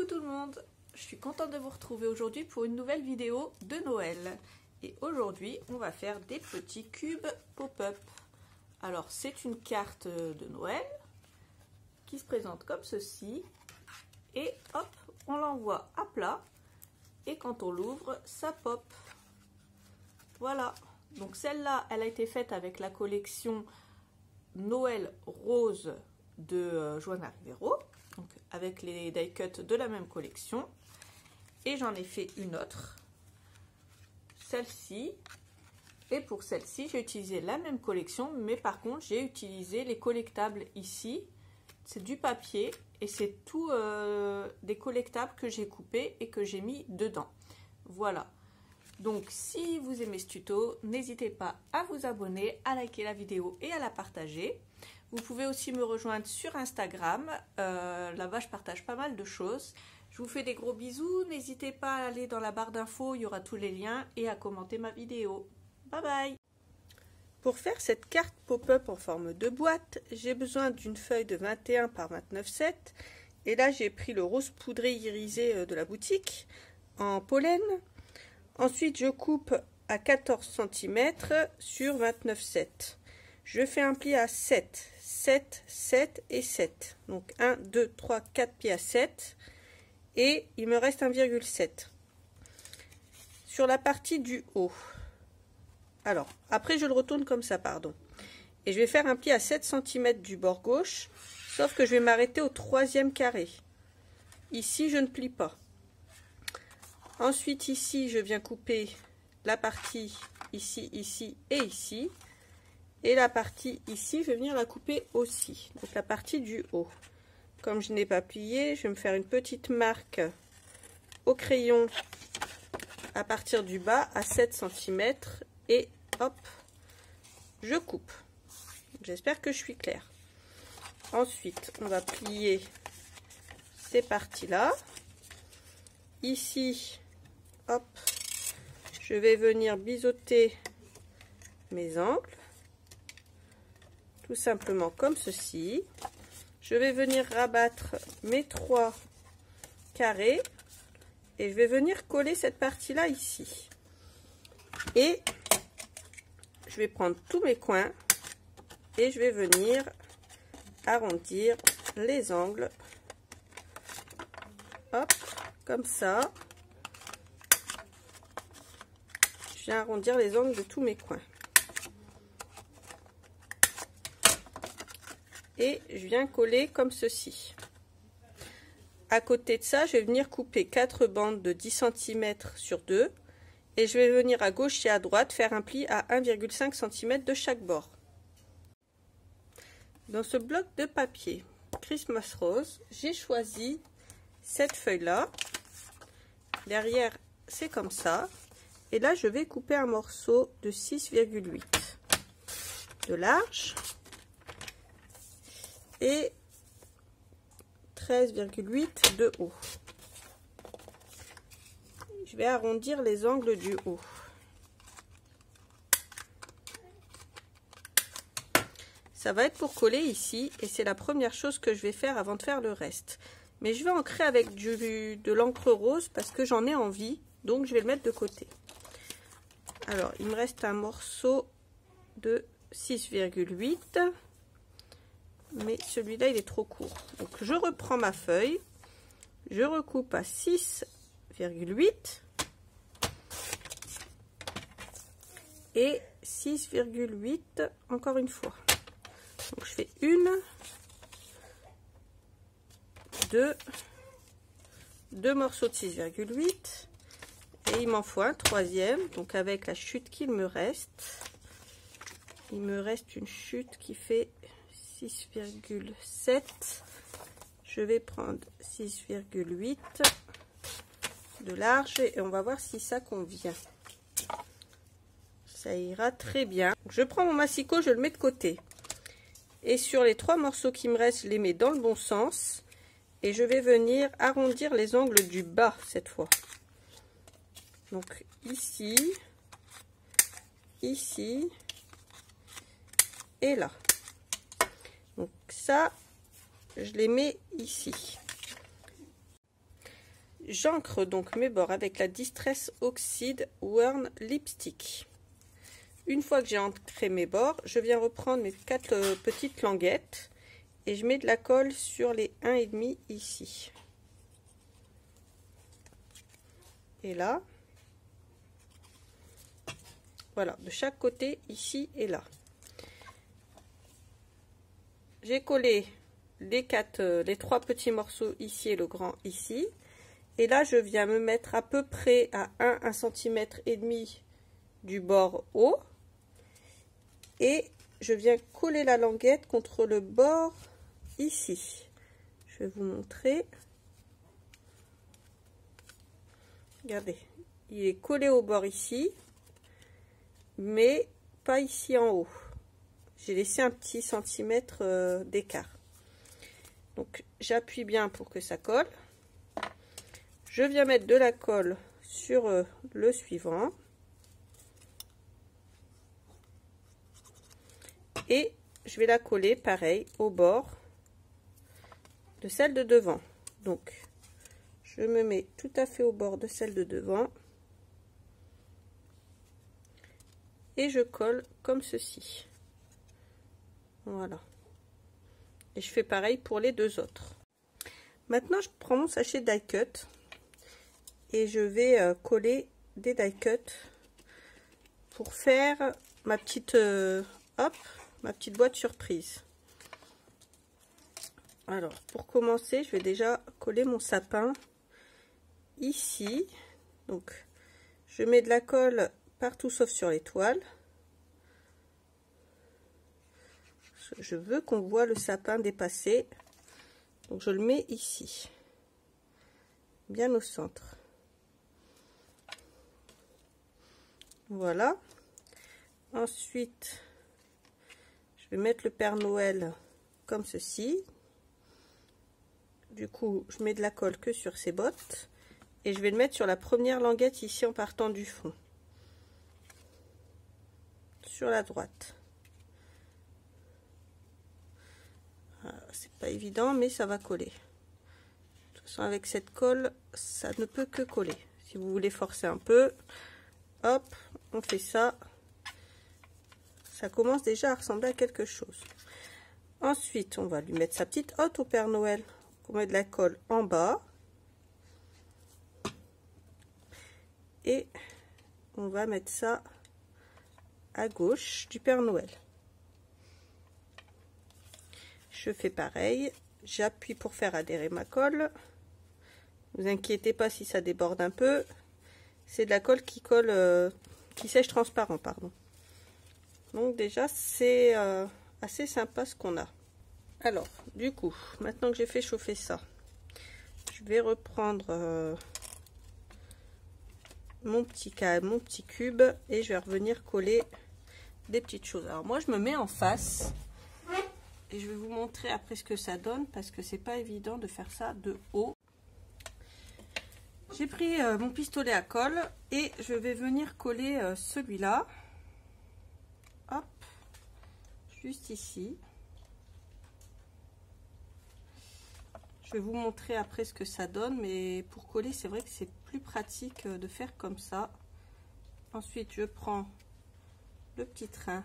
Coucou tout le monde, je suis contente de vous retrouver aujourd'hui pour une nouvelle vidéo de Noël. Et aujourd'hui, on va faire des petits cubes pop-up. Alors, c'est une carte de Noël qui se présente comme ceci. Et hop, on l'envoie à plat. Et quand on l'ouvre, ça pop. Voilà. Donc celle-là, elle a été faite avec la collection Noël Rose de Johanna Rivero. Donc avec les die cuts de la même collection. Et j'en ai fait une autre. Celle-ci. Et pour celle-ci, j'ai utilisé la même collection. Mais par contre, j'ai utilisé les collectables ici. C'est du papier. Et c'est tout des collectables que j'ai coupés et que j'ai mis dedans. Voilà. Donc si vous aimez ce tuto, n'hésitez pas à vous abonner, à liker la vidéo et à la partager. Vous pouvez aussi me rejoindre sur Instagram, là-bas je partage pas mal de choses. Je vous fais des gros bisous, n'hésitez pas à aller dans la barre d'infos, il y aura tous les liens et à commenter ma vidéo. Bye bye! Pour faire cette carte pop-up en forme de boîte, j'ai besoin d'une feuille de 21 par 29,7 et là j'ai pris le rose poudré irisé de la boutique en pollen. Ensuite, je coupe à 14 cm sur 29,7. Je fais un pli à 7, 7, 7 et 7. Donc 1, 2, 3, 4 plis à 7. Et il me reste 1,7. Sur la partie du haut. Alors, après je le retourne comme ça, pardon. Et je vais faire un pli à 7 cm du bord gauche. Sauf que je vais m'arrêter au 3e carré. Ici, je ne plie pas. Ensuite, ici, je viens couper la partie ici, ici et ici. Et la partie ici, je vais venir la couper aussi. Donc, la partie du haut. Comme je n'ai pas plié, je vais me faire une petite marque au crayon à partir du bas à 7 cm. Et hop, je coupe. J'espère que je suis claire. Ensuite, on va plier ces parties-là. Ici, hop, je vais venir biseauter mes angles, tout simplement comme ceci. Je vais venir rabattre mes 3 carrés et je vais venir coller cette partie-là ici. Et je vais prendre tous mes coins et je vais venir arrondir les angles, hop, comme ça. Je viens arrondir les angles de tous mes coins. Et je viens coller comme ceci. À côté de ça, je vais venir couper 4 bandes de 10 cm sur 2. Et je vais venir à gauche et à droite faire un pli à 1,5 cm de chaque bord. Dans ce bloc de papier Christmas Rose, j'ai choisi cette feuille-là. Derrière, c'est comme ça. Et là, je vais couper un morceau de 6,8 de large et 13,8 de haut. Je vais arrondir les angles du haut. Ça va être pour coller ici et c'est la première chose que je vais faire avant de faire le reste. Mais je vais ancrer avec de l'encre rose parce que j'en ai envie, donc je vais le mettre de côté. Alors, il me reste un morceau de 6,8, mais celui-là, il est trop court. Donc, je reprends ma feuille, je recoupe à 6,8 et 6,8 encore une fois. Donc, je fais 2 morceaux de 6,8. Et il m'en faut un 3e, donc avec la chute qu'il me reste. Il me reste une chute qui fait 6,7. Je vais prendre 6,8 de large et on va voir si ça convient. Ça ira très bien. Je prends mon massicot, je le mets de côté. Et sur les 3 morceaux qui me restent, je les mets dans le bon sens. Et je vais venir arrondir les angles du bas cette fois. Donc ici, ici et là. Donc ça, je les mets ici. J'encre donc mes bords avec la Distress Oxide Worn Lipstick. Une fois que j'ai ancré mes bords, je viens reprendre mes 4 petites languettes et je mets de la colle sur les 1,5 ici. Et là. Voilà, de chaque côté, ici et là. J'ai collé les 3 petits morceaux ici et le grand ici. Et là, je viens me mettre à peu près à 1 cm et demi du bord haut. Et je viens coller la languette contre le bord ici. Je vais vous montrer. Regardez, il est collé au bord ici, mais pas ici en haut. J'ai laissé un petit centimètre d'écart. Donc, j'appuie bien pour que ça colle. Je viens mettre de la colle sur le suivant. Et je vais la coller pareil au bord de celle de devant. Donc, je me mets tout à fait au bord de celle de devant. Et je colle comme ceci. Voilà. Et je fais pareil pour les 2 autres. Maintenant, je prends mon sachet die cut. Et je vais coller des die cut pour faire ma petite ma petite boîte surprise. Alors pour commencer, je vais déjà coller mon sapin ici. Donc je mets de la colle partout sauf sur l'étoile. Je veux qu'on voit le sapin dépasser, donc je le mets ici, bien au centre. Voilà. Ensuite, je vais mettre le Père Noël comme ceci. Du coup, je mets de la colle que sur ses bottes. Et je vais le mettre sur la première languette ici en partant du fond. Sur la droite. C'est pas évident, mais ça va coller. De toute façon, avec cette colle, ça ne peut que coller. Si vous voulez forcer un peu, hop, on fait ça. Ça commence déjà à ressembler à quelque chose. Ensuite, on va lui mettre sa petite hotte au Père Noël. On met de la colle en bas. Et on va mettre ça à gauche du Père Noël. Je fais pareil. J'appuie pour faire adhérer ma colle. Ne vous inquiétez pas si ça déborde un peu. C'est de la colle qui colle, qui sèche transparent, pardon. Donc déjà, c'est assez sympa ce qu'on a. Alors, du coup, maintenant que j'ai fait chauffer ça, je vais reprendre mon petit cube et je vais revenir coller des petites choses. Alors moi, je me mets en face et je vais vous montrer après ce que ça donne parce que c'est pas évident de faire ça de haut. J'ai pris mon pistolet à colle et je vais venir coller celui-là. Hop, juste ici. Je vais vous montrer après ce que ça donne, mais pour coller, c'est vrai que c'est plus pratique de faire comme ça. Ensuite, je prends le petit train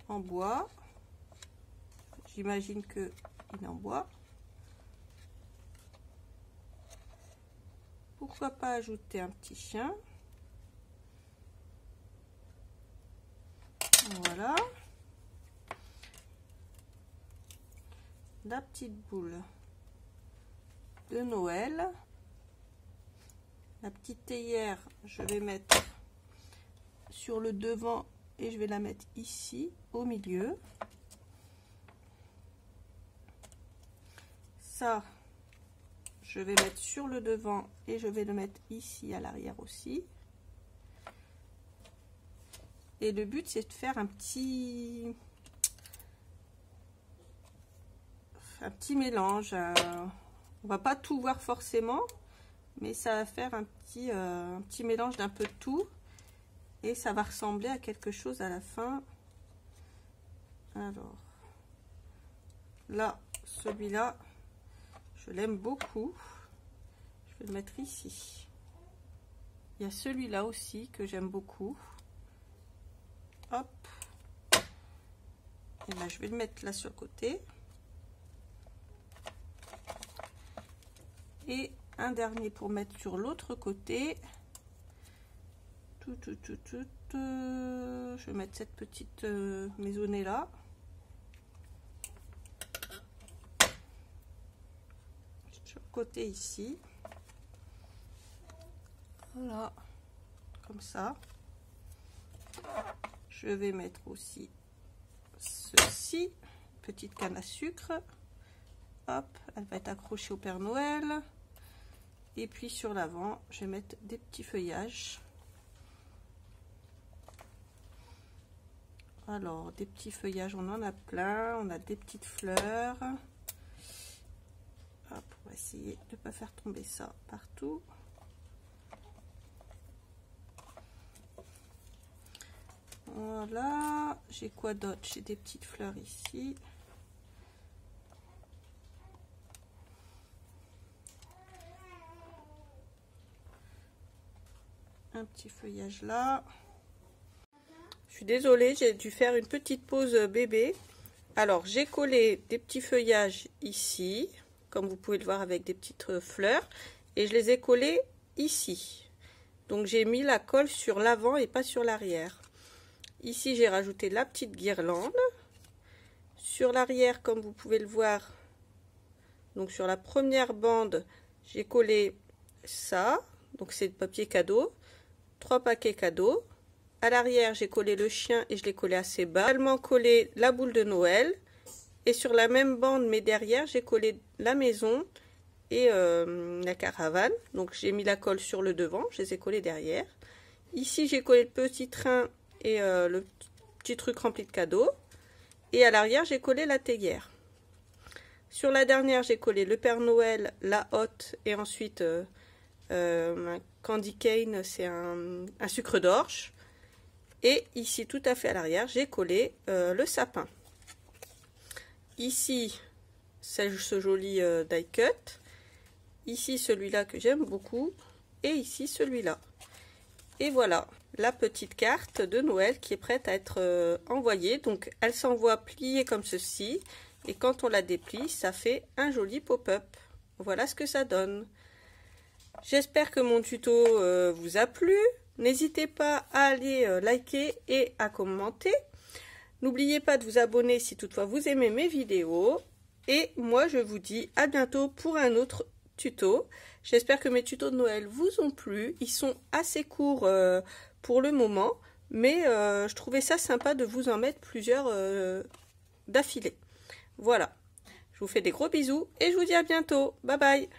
en bois. J'imagine qu'il est en bois. Pourquoi pas ajouter un petit chien? Voilà. La petite boule de Noël. La petite théière, je vais mettre sur le devant et je vais la mettre ici au milieu. Ça, je vais mettre sur le devant et je vais le mettre ici à l'arrière aussi. Et le but, c'est de faire un petit mélange. On va pas tout voir forcément, mais ça va faire un petit mélange d'un peu de tout. Et ça va ressembler à quelque chose à la fin. Alors, là, celui-là, je l'aime beaucoup. Je vais le mettre ici. Il y a celui-là aussi que j'aime beaucoup. Hop. Et ben, je vais le mettre là sur le côté. Et un dernier pour mettre sur l'autre côté. Je vais mettre cette petite maisonnée là. Sur le côté ici. Voilà. Comme ça. Je vais mettre aussi ceci. Petite canne à sucre. Hop, elle va être accrochée au Père Noël. Et puis sur l'avant, je vais mettre des petits feuillages. Alors, des petits feuillages, on en a plein. On a des petites fleurs. Hop, on va essayer de ne pas faire tomber ça partout. Voilà. J'ai quoi d'autre? J'ai des petites fleurs ici. Un petit feuillage là. Je suis désolée, j'ai dû faire une petite pause bébé. Alors j'ai collé des petits feuillages ici, comme vous pouvez le voir avec des petites fleurs, et je les ai collés ici. Donc j'ai mis la colle sur l'avant et pas sur l'arrière. Ici j'ai rajouté la petite guirlande. Sur l'arrière, comme vous pouvez le voir, donc sur la première bande, j'ai collé ça. Donc c'est le papier cadeau. 3 paquets cadeaux. À l'arrière, j'ai collé le chien et je l'ai collé assez bas. J'ai également collé la boule de Noël. Et sur la même bande, mais derrière, j'ai collé la maison et la caravane. Donc j'ai mis la colle sur le devant, je les ai collés derrière. Ici, j'ai collé le petit train et le petit truc rempli de cadeaux. Et à l'arrière, j'ai collé la théière. Sur la dernière, j'ai collé le Père Noël, la hotte et ensuite un candy cane, c'est un sucre d'orge. Et ici, tout à fait à l'arrière, j'ai collé le sapin. Ici, c'est ce joli die cut. Ici, celui-là que j'aime beaucoup. Et ici, celui-là. Et voilà, la petite carte de Noël qui est prête à être envoyée. Donc, elle s'envoie pliée comme ceci. Et quand on la déplie, ça fait un joli pop-up. Voilà ce que ça donne. J'espère que mon tuto vous a plu. N'hésitez pas à aller liker et à commenter. N'oubliez pas de vous abonner si toutefois vous aimez mes vidéos. Et moi, je vous dis à bientôt pour un autre tuto. J'espère que mes tutos de Noël vous ont plu. Ils sont assez courts pour le moment. Mais je trouvais ça sympa de vous en mettre plusieurs d'affilée. Voilà. Je vous fais des gros bisous et je vous dis à bientôt. Bye bye.